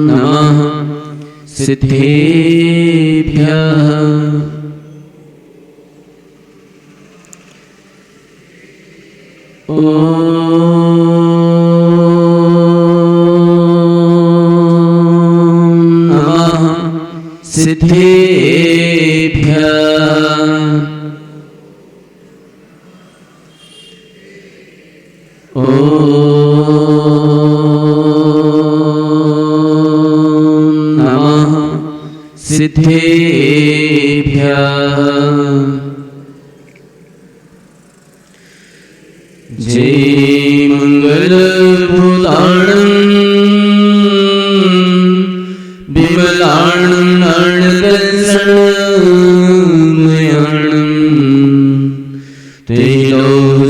नमः सिद्धेभ्यः। सिद्धेभ्यः। नमः सिद्धेभ्यः। जय मंगल भूताणं विमलाणं नर्दशनमयाणं तैलोसेहरणं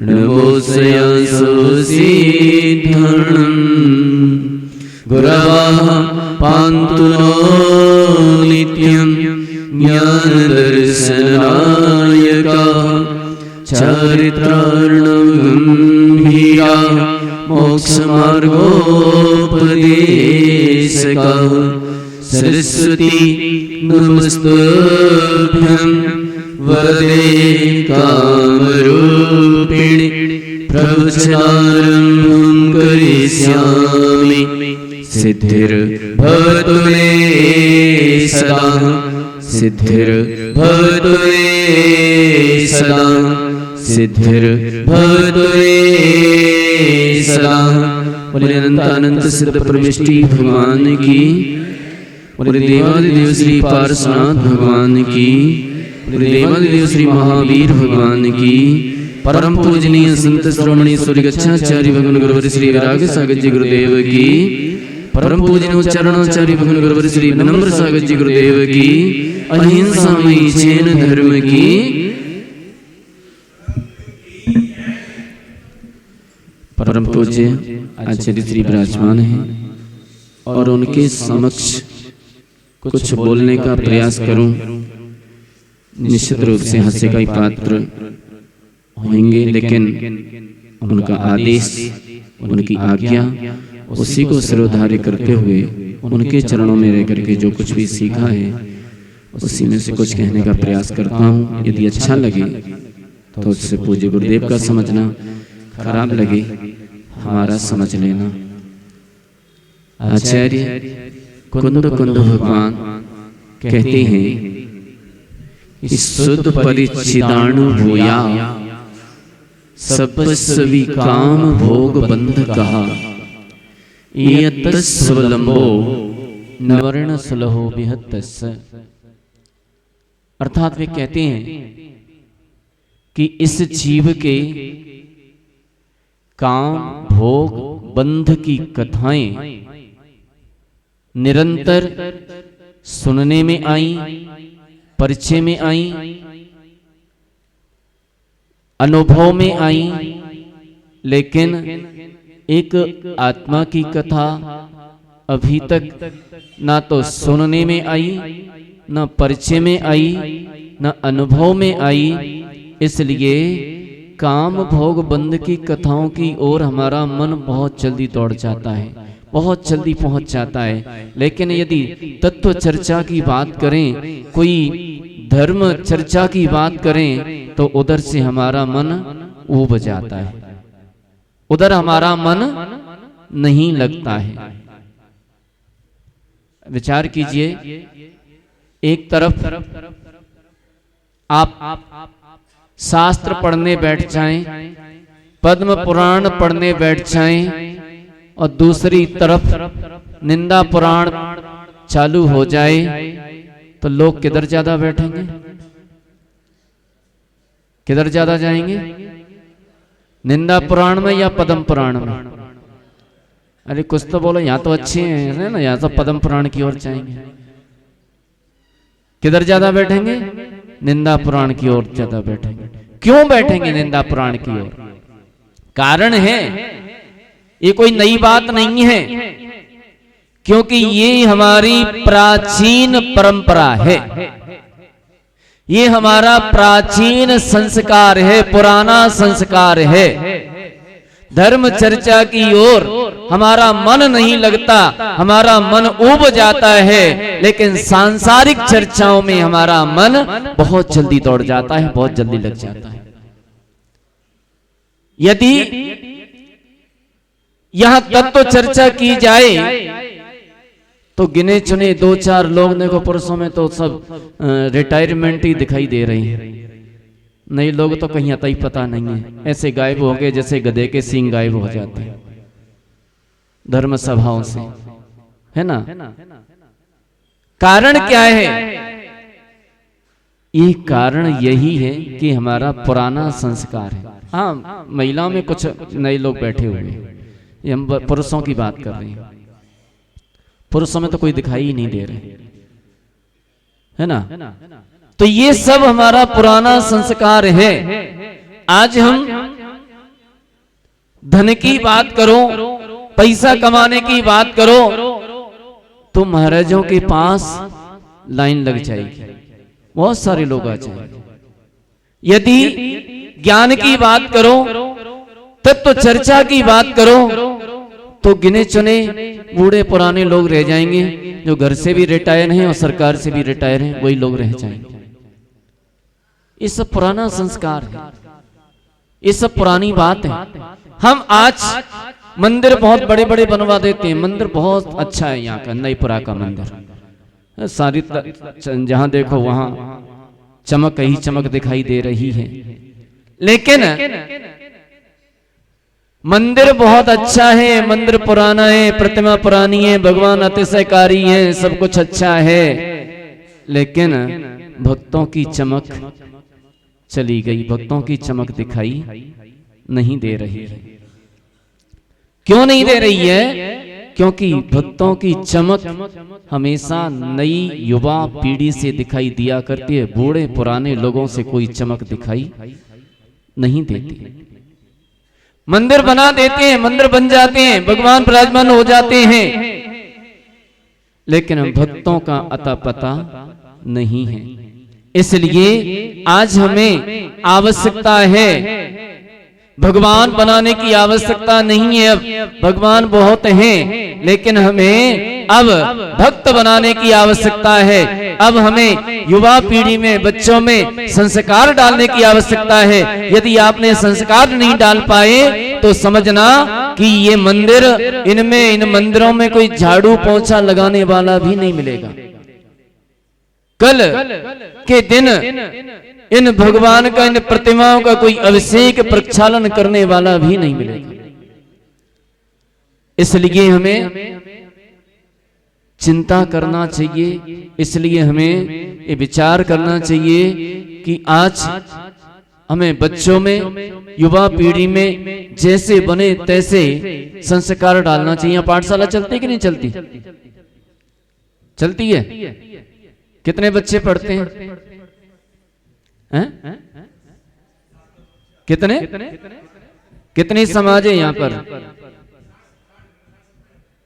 नमोऽस्यासोऽसिद्धरणं गुरवः पान्तु नो नित्यं ज्ञानदर्शनायकः चारित्रार्णवगम्भीरः मोक्षमार्गोपदेशकः सरस्वती नमस्तुभ्यं वरदे कामरूपिणि प्रवचनारम्भं करिष्यामि सिद्धिर्भवतु मे सदा सिद्धिर्भवतु मे सदा सिद्धिर्भवतु मे सदा। बोले अनंत सिद्ध परमेष्टि भगवान की, बोले देवादिदेव श्री पार्श्वनाथ भगवान की, बोले देवादिदेव श्री महावीर भगवान की, परम पूजनीय संत श्रोमणी सूर्य गच्छाचार्य भगवान गुरुवर श्री विराग सागर जी गुरुदेव की, परम पूजनीय चरणाचार्य भगवान गुरुवर श्री विनम्र सागर जी गुरुदेव की, अहिंसामयी जैन धर्म की। परम पूज्य आचार्य श्री विराजमान हैं और उनके समक्ष कुछ बोलने का प्रयास करूं। निश्चित रूप से हास्य का ही पात्र होंगे, लेकिन उनका आदेश, उनकी आज्ञा, उसी को सिरोधार्य करते हुए उनके चरणों में रह करके जो कुछ भी सीखा है उसी में से कुछ कहने का प्रयास करता हूँ। यदि अच्छा लगे तो उससे पूज्य गुरुदेव का समझना, खराब लगे हमारा समझ लेना। आचार्य कुंद कुंद भगवान कहते हैं कि शुद्ध परिच्छिदाणु भूया सपस्वी काम भोग बंध कहा स्वलंबो नवर्ण सुलहो बिहत्तस। अर्थात वे कहते हैं कि इस जीव के काम भोग बंध की कथाएं निरंतर सुनने में आई, परिचय में आई, अनुभव में आई, लेकिन एक आत्मा की कथा अभी तक ना तो सुनने में आई, ना परिचय में आई, ना अनुभव में आई। इसलिए काम भोग बंध की कथाओं की ओर हमारा मन बहुत जल्दी दौड़ जाता है, बहुत जल्दी पहुंच जाता है। लेकिन यदि तत्व चर्चा की बात करें, कोई धर्म चर्चा की बात करें, तो उधर से हमारा मन ऊब जाता है, उधर हमारा मन नहीं लगता है। विचार कीजिए, एक तरफ आप शास्त्र पढ़ने बैठ जाएं, पद्म पुराण पढ़ने बैठ जाएं, और दूसरी तरफ निंदा पुराण चालू हो जाए, तो लोग किधर ज्यादा बैठेंगे, किधर ज्यादा जाएंगे? निंदा पुराण में या पद्म पुराण में? अरे कुछ तो बोलो, यहाँ तो अच्छे हैं ना, यहाँ तो पद्म पुराण की ओर जाएंगे। किधर ज्यादा बैठेंगे? निंदा पुराण की ओर ज्यादा बैठेंगे। क्यों बैठेंगे निंदा पुराण की ओर? कारण है, ये कोई नई बात नहीं है, क्योंकि ये हमारी प्राचीन परंपरा है, ये हमारा प्राचीन संस्कार है, पुराना संस्कार है। धर्म चर्चा की ओर हमारा मन नहीं लगता, हमारा मन ऊब जाता है, लेकिन सांसारिक चर्चाओं में हमारा मन बहुत जल्दी दौड़ जाता है, बहुत जल्दी लग जाता है। यदि यहां तत्व चर्चा की जाए तो गिने चुने 2-4 लोग देखो, पुरुषों में तो सब रिटायरमेंट ही दिखाई दे रही है, नए लोग तो कहीं आता ही पता नहीं है, ऐसे गायब हो गए जैसे गधे के सींग गायब हो जाते हैं धर्म सभाओं से, है ना। कारण क्या है? ये कारण यही है कि हमारा पुराना संस्कार है। हाँ, महिलाओं में कुछ नए लोग बैठे हुए हैं, ये हम पुरुषों की बात कर रहे हैं। पुरुषों में तो कोई दिखाई ही नहीं दे रहे, है ना। तो ये सब हमारा पुराना संस्कार है। आज हम धन की बात करो, पैसा कमाने की बात करो, तो महाराजों के पास लाइन लग जाएगी, बहुत सारे लोग आ जाएंगे। यदि ज्ञान की बात करो, तत्व चर्चा की बात करो, तो गिने चुने बूढ़े पुराने लोग रह जाएंगे, जो घर से भी रिटायर हैं और सरकार से भी रिटायर हैं, वही लोग रह जाएंगे। ये सब पुराना संस्कार है, ये सब पुरानी बात है। हम आज मंदिर बहुत बड़े बड़े बनवा देते हैं, मंदिर बहुत अच्छा है यहाँ का, नईपुरा का मंदिर, सारी जहां देखो वहां चमक ही चमक दिखाई दे रही है। लेकिन मंदिर बहुत अच्छा है, मंदिर पुराना है, प्रतिमा पुरानी है, भगवान अतिशयकारी है, सब कुछ अच्छा है, लेकिन भक्तों की चमक चली गई, भक्तों की चमक दिखाई नहीं दे रही है। क्यों नहीं दे रही है? क्योंकि भक्तों की चमक हमेशा नई युवा पीढ़ी से दिखाई दिया करती है, बूढ़े पुराने लोगों से कोई चमक दिखाई नहीं देती। मंदिर बना देते हैं, मंदिर बन जाते हैं, भगवान विराजमान हो जाते हैं, लेकिन भक्तों का अता पता नहीं है। इसलिए आज हमें आवश्यकता है, भगवान बनाने की आवश्यकता नहीं है। अब भगवान बहुत हैं, लेकिन हमें अब भक्त बनाने की आवश्यकता है। अब हमें युवा पीढ़ी में, बच्चों में संस्कार डालने की आवश्यकता है। यदि आपने संस्कार नहीं डाल पाए तो समझना कि ये मंदिर, इनमें, इन मंदिरों में कोई झाड़ू पोंछा लगाने वाला भी नहीं मिलेगा। कल के दिन इन भगवान का, इन प्रतिमाओं का कोई अभिषेक प्रक्षालन करने वाला भी नहीं मिलेगा। इसलिए हमें चिंता करना चाहिए, इसलिए हमें ये विचार करना चाहिए कि आज हमें बच्चों में, युवा पीढ़ी में जैसे बने तैसे संस्कार डालना चाहिए। पाठशाला चलती कि नहीं चलती? चलती है। कितने बच्चे पढ़ते हैं? कितने कितने समाज है यहाँ पर?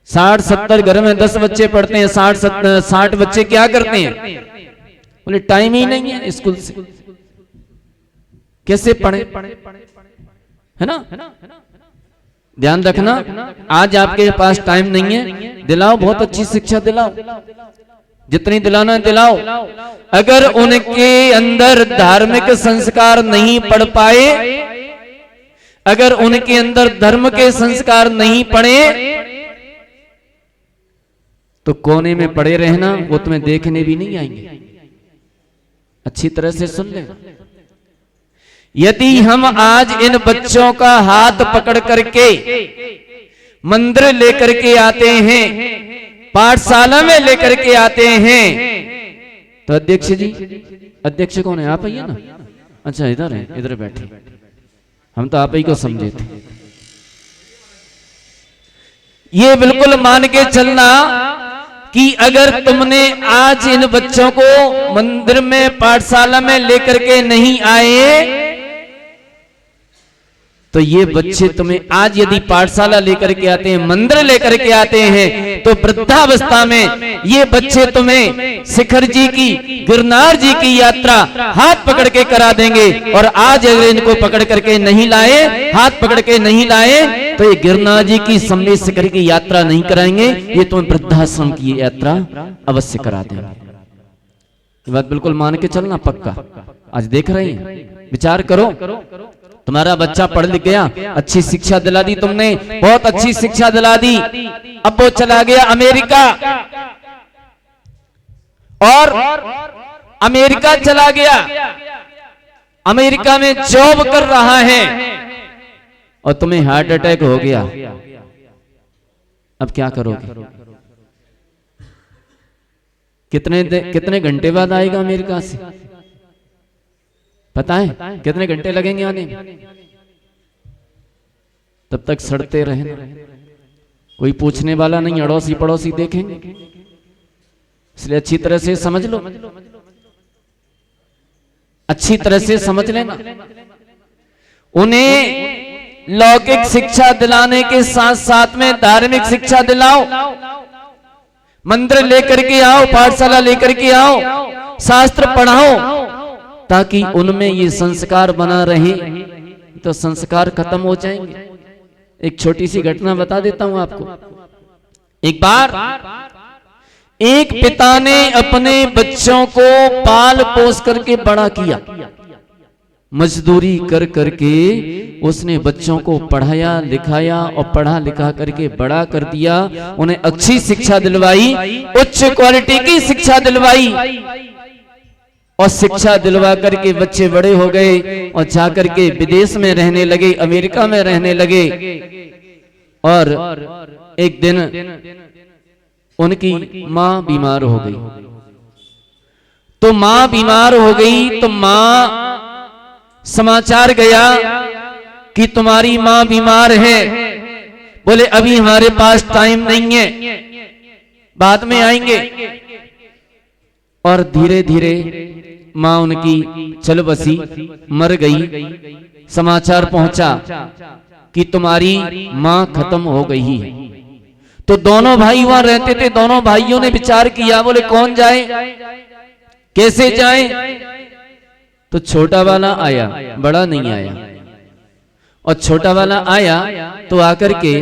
60-70 घर में 10 बच्चे पढ़ते हैं। 60 बच्चे क्या करते हैं? बोले टाइम ही नहीं है स्कूल से, कैसे पढ़े, है ना। ध्यान रखना, आज आपके पास टाइम नहीं है, दिलाओ बहुत अच्छी शिक्षा दिलाओ, जितनी दिलाना है दिलाओ। अगर उनके अंदर धार्मिक संस्कार नहीं पढ़ पाए, अगर उनके अंदर धर्म के संस्कार नहीं पढ़े, तो कोने में पड़े रहना, वो तुम्हें देखने भी नहीं आएंगे। अच्छी तरह से सुन ले। यदि हम आज इन बच्चों का हाथ पकड़ करके मंदिर लेकर के आते हैं, पाठशाला में लेकर के आते हैं, तो अध्यक्ष जी, अध्यक्ष कौन है? आप ही है ना? अच्छा, इधर है, इधर बैठे, हम तो आप ही को समझे थे। ये बिल्कुल मान के चलना कि अगर तुमने आज इन बच्चों को मंदिर में, पाठशाला में लेकर के नहीं आए, तो ये बच्चे तुम्हें आज यदि पाठशाला लेकर के आते हैं, मंदिर लेकर के आते हैं, तो वृद्धावस्था में ये बच्चे तुम्हें शिखर जी की, गिरनार जी की यात्रा हाथ पकड़ के करा देंगे। और आज अगर इनको पकड़ करके नहीं लाए, हाथ पकड़ के नहीं लाए, तो ये गिरनार जी की, सम्मेत शिखर की यात्रा नहीं कराएंगे, ये तुम्हें वृद्धाश्रम की यात्रा अवश्य करा देंगे। ये बात बिल्कुल मान के चलना पक्का। आज देख रहे हैं, विचार करो, तुम्हारा बच्चा पढ़ लिख गया, अच्छी शिक्षा दिला दी तुमने, बहुत अच्छी शिक्षा दिला दी, अब वो चला गया अमेरिका, और अमेरिका चला गया, अमेरिका में जॉब कर रहा है, और तुम्हें हार्ट अटैक हो गया, अब क्या करोगे? कितने घंटे बाद आएगा अमेरिका से? पता है कितने घंटे लगेंगे आने में? तब तक सड़ते रहे, कोई पूछने वाला नहीं, अड़ोसी पड़ोसी देखेंगे। इसलिए अच्छी तरह से समझ लो, अच्छी तरह से समझ लेना। उन्हें लौकिक शिक्षा दिलाने के साथ साथ में धार्मिक शिक्षा दिलाओ, मंदिर लेकर के आओ, पाठशाला लेकर के आओ, शास्त्र पढ़ाओ, ताकि उनमें ये संस्कार बना रहे। तो संस्कार खत्म हो जाएंगे। एक छोटी सी घटना बता देता हूं आपको। एक बार एक पिता ने अपने बच्चों को पाल पोस करके बड़ा किया, मजदूरी कर करके उसने बच्चों को पढ़ाया लिखाया और पढ़ा लिखा करके बड़ा कर दिया, उन्हें अच्छी शिक्षा दिलवाई, उच्च क्वालिटी की शिक्षा दिलवाई, और शिक्षा दिलवा करके बच्चे बड़े हो गए और जाकर के विदेश में रहने लगे, अमेरिका में रहने लगे। और एक दिन उनकी मां बीमार हो गई। तो मां बीमार हो गई तो मां समाचार गया कि तुम्हारी मां बीमार है। बोले अभी हमारे पास टाइम नहीं है, बाद में आएंगे। और धीरे धीरे मां उनकी चल बसी, मर गई। समाचार पहुंचा कि तुम्हारी मां खत्म हो गई है। तो दोनों भाई वहां रहते थे, दोनों भाइयों ने विचार किया, बोले कौन जाए, कैसे जाए। तो छोटा वाला आया, बड़ा नहीं आया। और छोटा वाला आया तो आकर के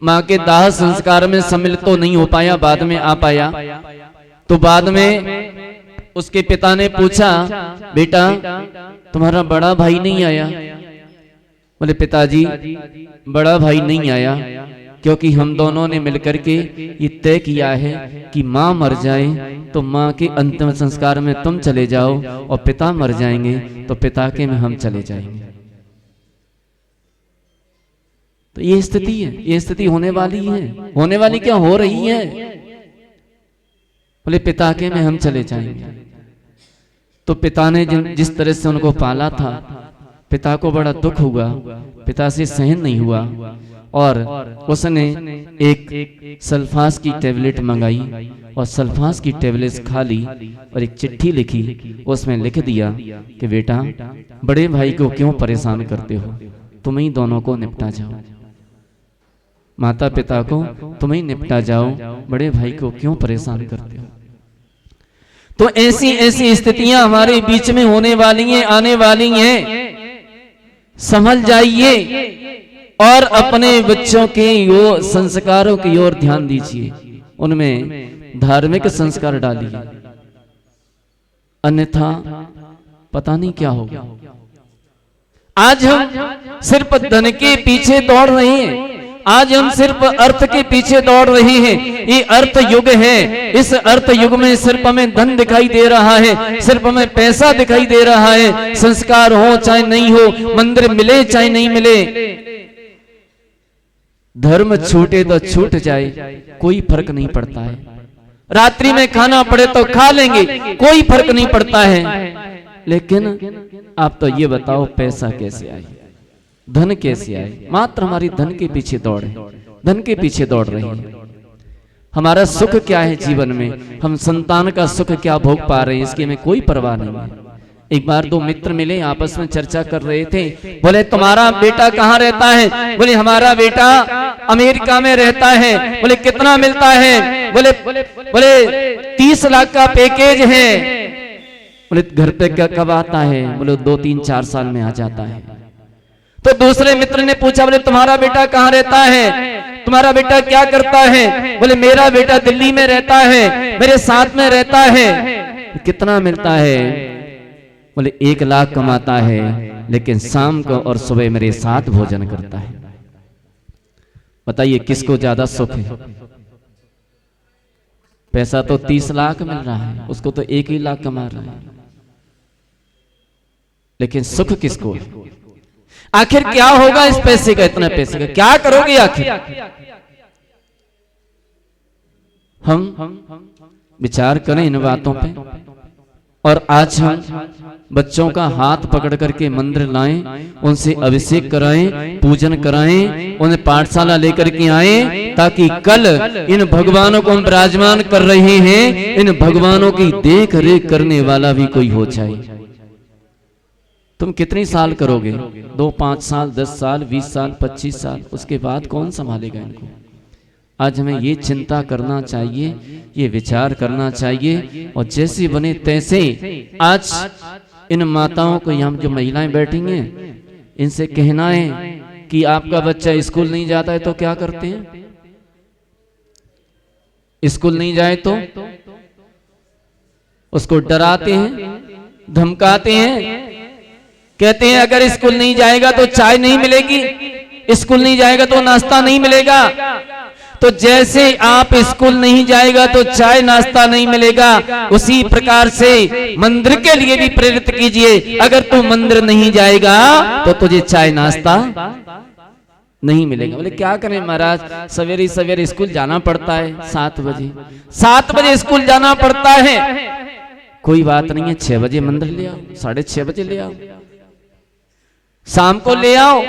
मां के दाह संस्कार में सम्मिलित तो नहीं हो पाया, बाद में आ पाया। तो बाद में उसके पिता ने पूछा, बेटा तुम्हारा बड़ा भाई नहीं आया? बोले पिताजी बड़ा भाई नहीं आया क्योंकि हम दोनों ने मिलकर के ये तय किया है कि मां मर जाए तो मां के अंतिम संस्कार में तुम चले जाओ, और पिता मर जाएंगे तो पिता के में हम चले जाएंगे। तो ये स्थिति है, ये स्थिति होने वाली है। होने वाली क्या, हो रही है। बोले पिता के में हम चले जाएंगे। तो पिता ने जिस तरह से उनको पाला था, पिता को बड़ा दुख हुआ, पिता से सहन नहीं हुआ, और उसने एक सल्फास की टेबलेट मंगाई और सल्फास की टेबलेट खा ली और एक चिट्ठी लिखी। उसमें लिख दिया कि बेटा बड़े भाई को क्यों परेशान करते हो, तुम ही दोनों को निपटा जाओ। माता पिता को तुम ही निपटा जाओ, बड़े भाई को क्यों परेशान करते हो। तो ऐसी ऐसी स्थितियां हमारे बीच में होने वाली हैं, आने वाली हैं। समझ जाइए और अपने बच्चों के संस्कारों की ओर ध्यान दीजिए, उनमें धार्मिक संस्कार डालिए, अन्यथा पता नहीं क्या होगा। आज हम सिर्फ धन के पीछे दौड़ रहे हैं, आज हम सिर्फ अर्थ के पीछे दौड़ रहे हैं। ये अर्थ युग है, इस अर्थ युग में सिर्फ हमें धन दिखाई दे रहा है, सिर्फ हमें पैसा दिखाई दे रहा है। संस्कार हो चाहे नहीं हो, मंदिर मिले चाहे नहीं मिले, धर्म छूटे तो छूट जाए, कोई फर्क नहीं पड़ता है। रात्रि में खाना पड़े तो खा लेंगे, कोई फर्क नहीं पड़ता है। लेकिन आप तो ये बताओ पैसा कैसे आए, धन कैसे आए। मात्र हमारी धन के पीछे दौड़ है, धन के पीछे दौड़ रही है। हमारा सुख क्या है जीवन में, हम संतान का सुख क्या भोग पा रहे हैं, इसकी हमें कोई परवाह नहीं है। एक बार दो मित्र मिले, आपस में चर्चा कर रहे थे। बोले तुम्हारा बेटा कहाँ रहता है? बोले हमारा बेटा अमेरिका में रहता है। बोले कितना मिलता है? बोले 30 लाख का पैकेज है। बोले घर पे क्या कब आता है? बोले 2, 3, 4 साल में आ जाता है। तो दूसरे मित्र ने पूछा, बोले तुम्हारा बेटा कहाँ रहता है? तुम्हारा बेटा क्या करता है? बोले मेरा बेटा दिल्ली में रहता है, मेरे साथ में रहता है। कितना मिलता है? बोले 1 लाख कमाता है, लेकिन शाम को और सुबह मेरे साथ भोजन करता है। बताइए किसको ज्यादा सुख है? पैसा तो 30 लाख मिल रहा है, उसको तो 1 ही लाख कमा रहा है, लेकिन सुख किसको है? आखिर क्या होगा इस पैसे का, इतना पैसे का क्या करोगे आखिर? हम विचार करें इन बातों पे। और आज हम बच्चों का हाथ पकड़ करके मंदिर लाएं, उनसे अभिषेक कराएं, पूजन कराएं, उन्हें पाठशाला लेकर के आएं, ताकि कल इन भगवानों को हम विराजमान कर रहे हैं, इन भगवानों की देख रेख करने वाला भी कोई हो जाए। तुम कितने साल करोगे? 2, 5 साल, 10 साल, 20 साल, 25 साल, उसके बाद कौन संभालेगा इनको? आज हमें ये चिंता करना चाहिए, ये विचार करना चाहिए। और जैसे बने तैसे आज इन माताओं को, यहाँ जो महिलाएं बैठी हैं, इनसे कहना है कि आपका बच्चा स्कूल नहीं जाता है तो क्या करते हैं? स्कूल नहीं जाए तो उसको डराते हैं, धमकाते हैं, कहते हैं अगर स्कूल नहीं जाएगा तो चाय नहीं मिलेगी, स्कूल नहीं जाएगा तो नाश्ता नहीं मिलेगा। तो जैसे आप स्कूल नहीं जाएगा तो चाय नाश्ता नहीं मिलेगा, उसी प्रकार से मंदिर के लिए भी प्रेरित कीजिए। अगर तू मंदिर नहीं जाएगा तो तुझे चाय नाश्ता नहीं मिलेगा। बोले क्या करें महाराज, सवेरे सवेरे स्कूल जाना पड़ता है, 7 बजे स्कूल जाना पड़ता है। कोई बात नहीं है, 6 बजे मंदिर ले आओ, 6:30 बजे ले आओ, शाम को ले आओ,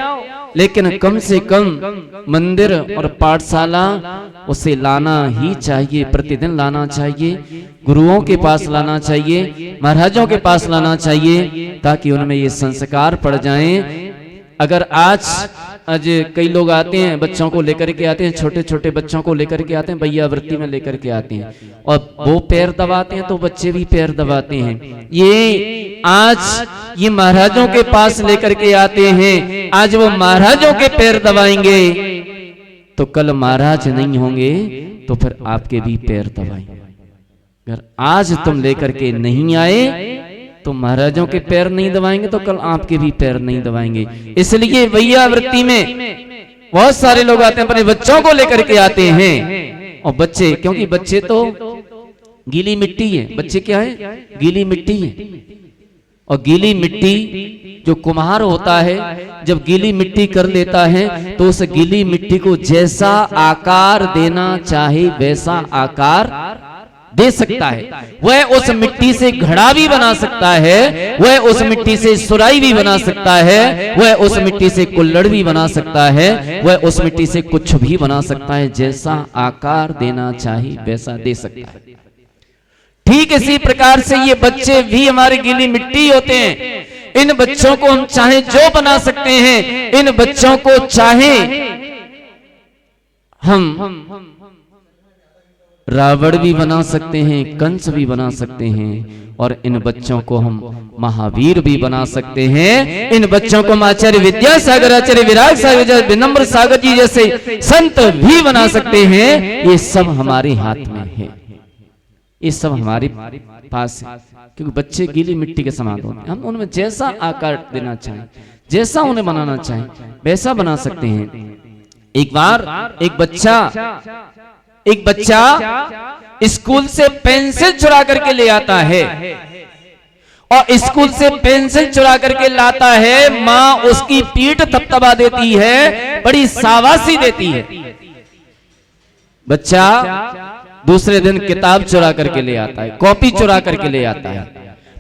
लेकिन कम से कम मंदिर और पाठशाला उसे लाना ही चाहिए, प्रतिदिन लाना चाहिए, गुरुओं के पास लाना चाहिए, महाराजों के पास लाना चाहिए, ताकि उनमें ये संस्कार पड़ जाएं। अगर आज कई लोग आते हैं, बच्चों को लेकर के आते हैं, छोटे छोटे बच्चों को लेकर के आते हैं, भैया वृत्ति में लेकर के आते हैं, और वो पैर दबाते हैं तो बच्चे भी पैर दबाते हैं। ये आज ये महाराजों के पास लेकर के आते हैं, आज वो महाराजों के पैर दबाएंगे तो कल महाराज नहीं होंगे तो फिर आपके भी पैर दबाएंगे। अगर आज तुम लेकर के नहीं आए तो महाराजों के पैर नहीं दबाएंगे तो कल आपके भी पैर नहीं दबाएंगे। इसलिए वैया वृत्ति में बहुत सारे लोग आते हैं, अपने बच्चों को लेकर के आते हैं, और बच्चे, क्योंकि बच्चे तो गीली मिट्टी है, बच्चे क्या है? गीली मिट्टी है। और गीली मिट्टी जो कुम्हार होता है, जब गीली मिट्टी कर लेता है तो उस गीली मिट्टी को जैसा आकार देना चाहे वैसा आकार दे सकता है। वह उस मिट्टी से घड़ा भी बना सकता है, वह उस मिट्टी से सुराई भी बना सकता है, वह उस मिट्टी से कुल्हड़ भी बना सकता है, वह उस मिट्टी से कुछ भी बना सकता है, जैसा आकार देना चाहे वैसा दे सकता है। ठीक इसी प्रकार से ये बच्चे भी हमारी गीली मिट्टी होते हैं। इन बच्चों को हम चाहे जो बना सकते हैं, इन बच्चों को चाहे हम रावण भी बना सकते हैं, कंस भी बना सकते हैं, और इन बच्चों को हम महावीर भी बना सकते हैं। इन बच्चों को आचार्य विद्यासागर, आचार्य विराग सागर, विनम्र सागर जी जैसे संत भी बना सकते हैं। ये सब हमारे हाथ में है, ये सब हमारे पास है, क्योंकि बच्चे गीली मिट्टी के समान होते हैं। हम उनमें जैसा आकार देना चाहें, जैसा उन्हें बनाना चाहें वैसा बना सकते हैं। एक बार एक बच्चा स्कूल से पेंसिल चुरा करके ले आता है, और स्कूल से पेंसिल चुरा करके लाता है, माँ उसकी पीठ थपथपा देती है, बड़ी शाबाशी देती है। बच्चा दूसरे दिन किताब चुरा करके ले आता है, कॉपी चुरा करके ले आता है,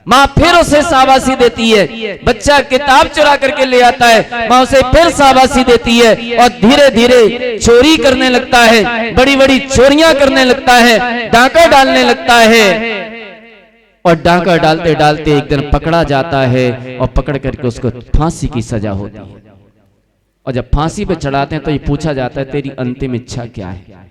माँ फिर उसे शाबाशी देती है। बच्चा किताब चुरा करके ले आता है, माँ उसे फिर शाबाशी देती है, और धीरे धीरे चोरी करने लगता है, बड़ी बड़ी चोरियां करने लगता है, डाका डालने लगता है, और डांका डालते डालते एक दिन पकड़ा जाता है और पकड़ करके उसको फांसी की सजा होती है। और जब फांसी पे चढ़ाते हैं तो ये पूछा जाता है तेरी अंतिम इच्छा क्या है।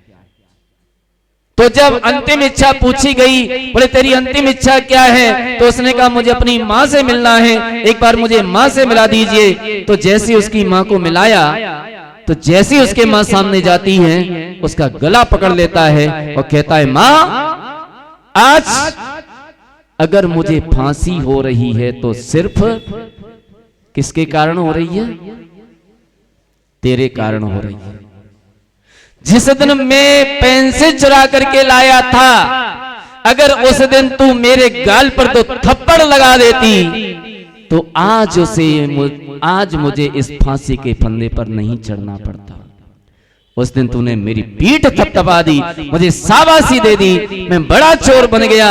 तो जब अंतिम इच्छा पूछी गई, बोले तेरी अंतिम इच्छा क्या है, तो उसने कहा मुझे अपनी माँ से मिलना है, एक बार मुझे माँ से मिला दीजिए। तो जैसे उसकी माँ को मिलाया, तो जैसे उसके माँ सामने जाती है, उसका गला पकड़ लेता है और कहता है माँ, आज अगर मुझे फांसी हो रही है तो सिर्फ किसके कारण हो रही है? तेरे कारण हो रही है। जिस दिन मैं पेंसिल चुरा करके लाया था, अगर उस दिन तू मेरे गाल पर तो थप्पड़ लगा देती, तो आज मुझे इस फांसी के फंदे पर नहीं चढ़ना पड़ता। उस दिन तूने मेरी पीठ थपथपा दी, मुझे शाबाशी दे दी, मैं बड़ा चोर बन गया,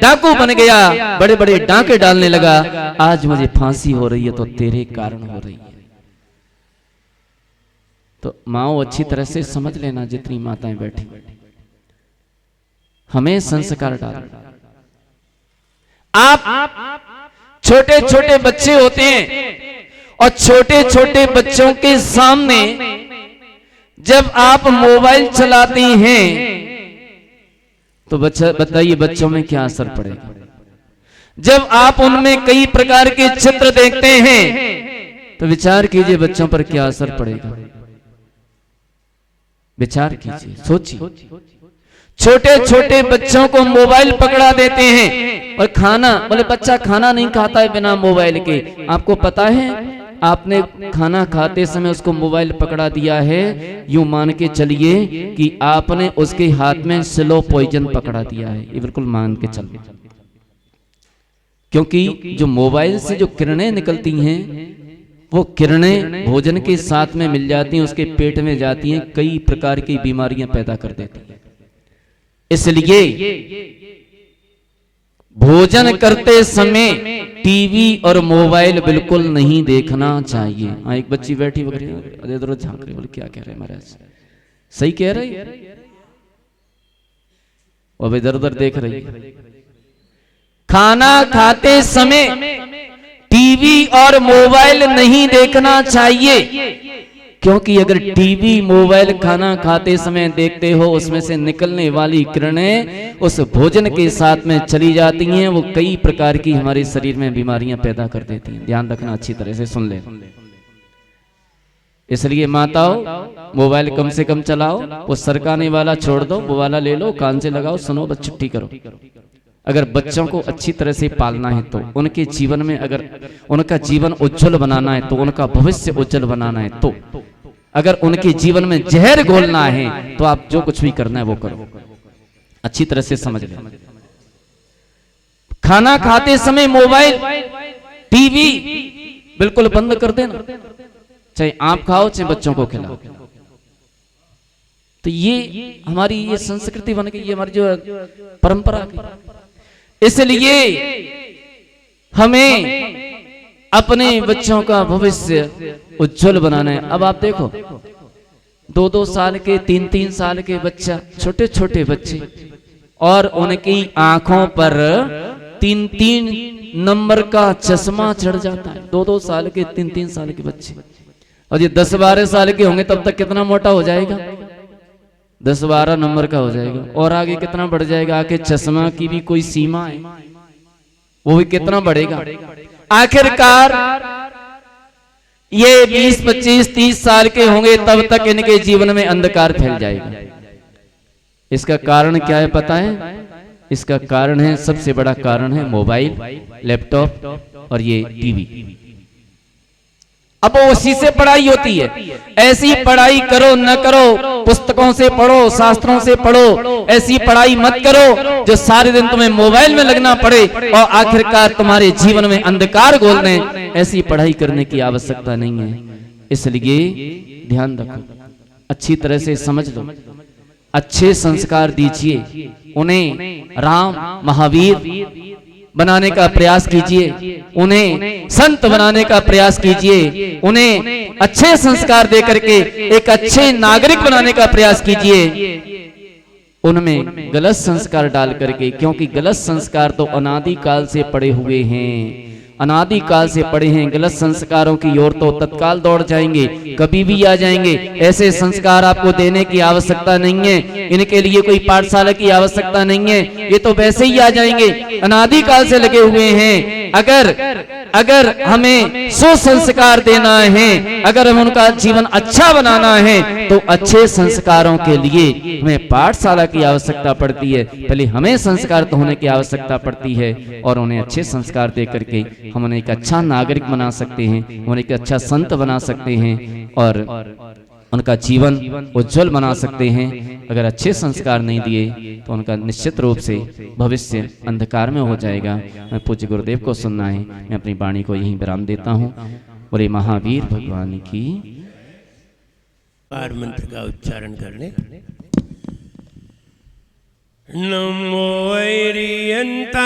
डाकू बन गया, बड़े बड़े डांके डालने लगा। आज मुझे फांसी हो रही है तो तेरे कारण हो रही है। तो माओ अच्छी तरह से समझ लेना, जितनी माताएं बैठी, हमें संस्कार डाल। आप छोटे छोटे बच्चे होते हैं और छोटे छोटे बच्चों के सामने जब आप मोबाइल चलाती हैं तो बताइए बच्चों में क्या असर पड़ेगा। जब आप उनमें कई प्रकार के चित्र देखते हैं तो विचार कीजिए बच्चों पर क्या असर पड़ेगा। विचार कीजिए, सोचिए। छोटे छोटे बच्चों को मोबाइल पकड़ा देते हैं और खाना, बोले बच्चा खाना नहीं खाता है बिना मोबाइल के। आपको पता है आपने खाना खाते समय उसको मोबाइल पकड़ा दिया है, यूं मान के चलिए कि आपने उसके हाथ में स्लो पॉइजन पकड़ा दिया है। ये बिल्कुल मान के चलिए, क्योंकि जो मोबाइल से जो किरणें निकलती हैं वो किरणें भोजन के साथ में मिल जाती हैं, उसके पेट में जाती हैं, कई प्रकार की बीमारियां पैदा कर देती हैं। इसलिए भोजन करते समय टीवी और मोबाइल बिल्कुल नहीं देखना चाहिए। हाँ, एक बच्ची बैठी वगैरह इधर झांक रही, बोले क्या कह रहे हैं महाराज, सही कह रही, वो इधर उधर देख रही। खाना खाते समय टीवी और मोबाइल नहीं देखना चाहिए, क्योंकि अगर टीवी मोबाइल खाना खाते समय देखते हो, उसमें से निकलने वाली किरणें उस भोजन के साथ में चली जाती हैं, वो कई प्रकार की हमारे शरीर में बीमारियां पैदा कर देती हैं। ध्यान रखना, अच्छी तरह से सुन ले। इसलिए माताओं, मोबाइल कम से कम चलाओ, वो सरकाने वाला छोड़ दो, वो वाला ले लो, कान से लगाओ, सुनो, बस छुट्टी करो। अगर बच्चों को अच्छी तरह से पालना है तो उनके जीवन में, अगर उनका जीवन उज्जवल बनाना है तो, उनका भविष्य उज्जवल बनाना है तो, अगर उनके जीवन में जहर घोलना है तो आप जो कुछ भी करना है वो करो। अच्छी तरह से समझ लें। खाना खाते समय मोबाइल टीवी बिल्कुल बंद कर देना, चाहे आप खाओ चाहे बच्चों को खिलाओ। तो ये हमारी ये संस्कृति बन गई, ये हमारी जो परंपरा की। इसलिए हमें अपने बच्चों का भविष्य उज्जवल बनाना है। अब आप देखो 2-2 साल के 3-3 साल के बच्चा, छोटे छोटे बच्चे, और उनकी आंखों पर 3-3 नंबर का चश्मा चढ़ जाता है। 2-2 साल के 3-3 साल के बच्चे, और ये 10-12 साल के होंगे तब तक कितना मोटा हो जाएगा, 10-12 नंबर का हो जाएगा। और आगे कितना बढ़ जाएगा, आगे चश्मा की भी कोई सीमा है, वो भी कितना बढ़ेगा। आखिरकार ये 20, 25, 30 साल के होंगे तब तक इनके जीवन में अंधकार फैल जाएगा। इसका कारण क्या है पता है? इसका कारण है, सबसे बड़ा कारण है मोबाइल, लैपटॉप और ये टीवी। अब उसी से पढ़ाई होती है। ऐसी पढ़ाई करो न करो, पुस्तकों से पढ़ो, शास्त्रों से पढ़ो, ऐसी पढ़ाई मत करो जो सारे दिन तुम्हें मोबाइल में लगना पड़े और आखिरकार तुम्हारे जीवन में अंधकार घोल दें। ऐसी पढ़ाई करने की आवश्यकता नहीं है। इसलिए ध्यान रखो, अच्छी तरह से समझ लो, अच्छे संस्कार दीजिए, उन्हें राम महावीर बनाने का प्रयास कीजिए, उन्हें संत बनाने का प्रयास कीजिए, उन्हें अच्छे संस्कार दे करके एक अच्छे नागरिक बनाने का प्रयास कीजिए। उनमें गलत संस्कार डाल करके, क्योंकि गलत संस्कार तो अनादि काल से पड़े हुए हैं, अनादि काल से पड़े हैं। गलत संस्कारों की ओर तो तत्काल दौड़ जाएंगे, कभी भी आ जाएंगे। ऐसे संस्कार आपको देने की आवश्यकता नहीं है, इनके लिए कोई पाठशाला की आवश्यकता नहीं है, ये तो वैसे ही आ जाएंगे, अनादि काल से लगे हुए हैं। अगर हमें सुसंस्कार देना है, अगर हम उनका जीवन अच्छा बनाना है, तो अच्छे संस्कारों के लिए हमें पाठशाला की आवश्यकता पड़ती है। पहले हमें संस्कार तो होने की आवश्यकता पड़ती है, और उन्हें अच्छे संस्कार दे करके हम उन्हें एक अच्छा नागरिक बना सकते हैं, उन्हें एक अच्छा संत बना सकते हैं, और उनका जीवन उज्जवल बना सकते हैं। अगर अच्छे संस्कार नहीं दिए तो उनका निश्चित रूप से भविष्य अंधकार में हो जाएगा। मैं पूज्य गुरुदेव को सुनना है, मैं अपनी वाणी को यहीं विराम देता हूँ। बोले महावीर भगवान की। पार मंत्र का उच्चारण कर ले। नमो वैरियंता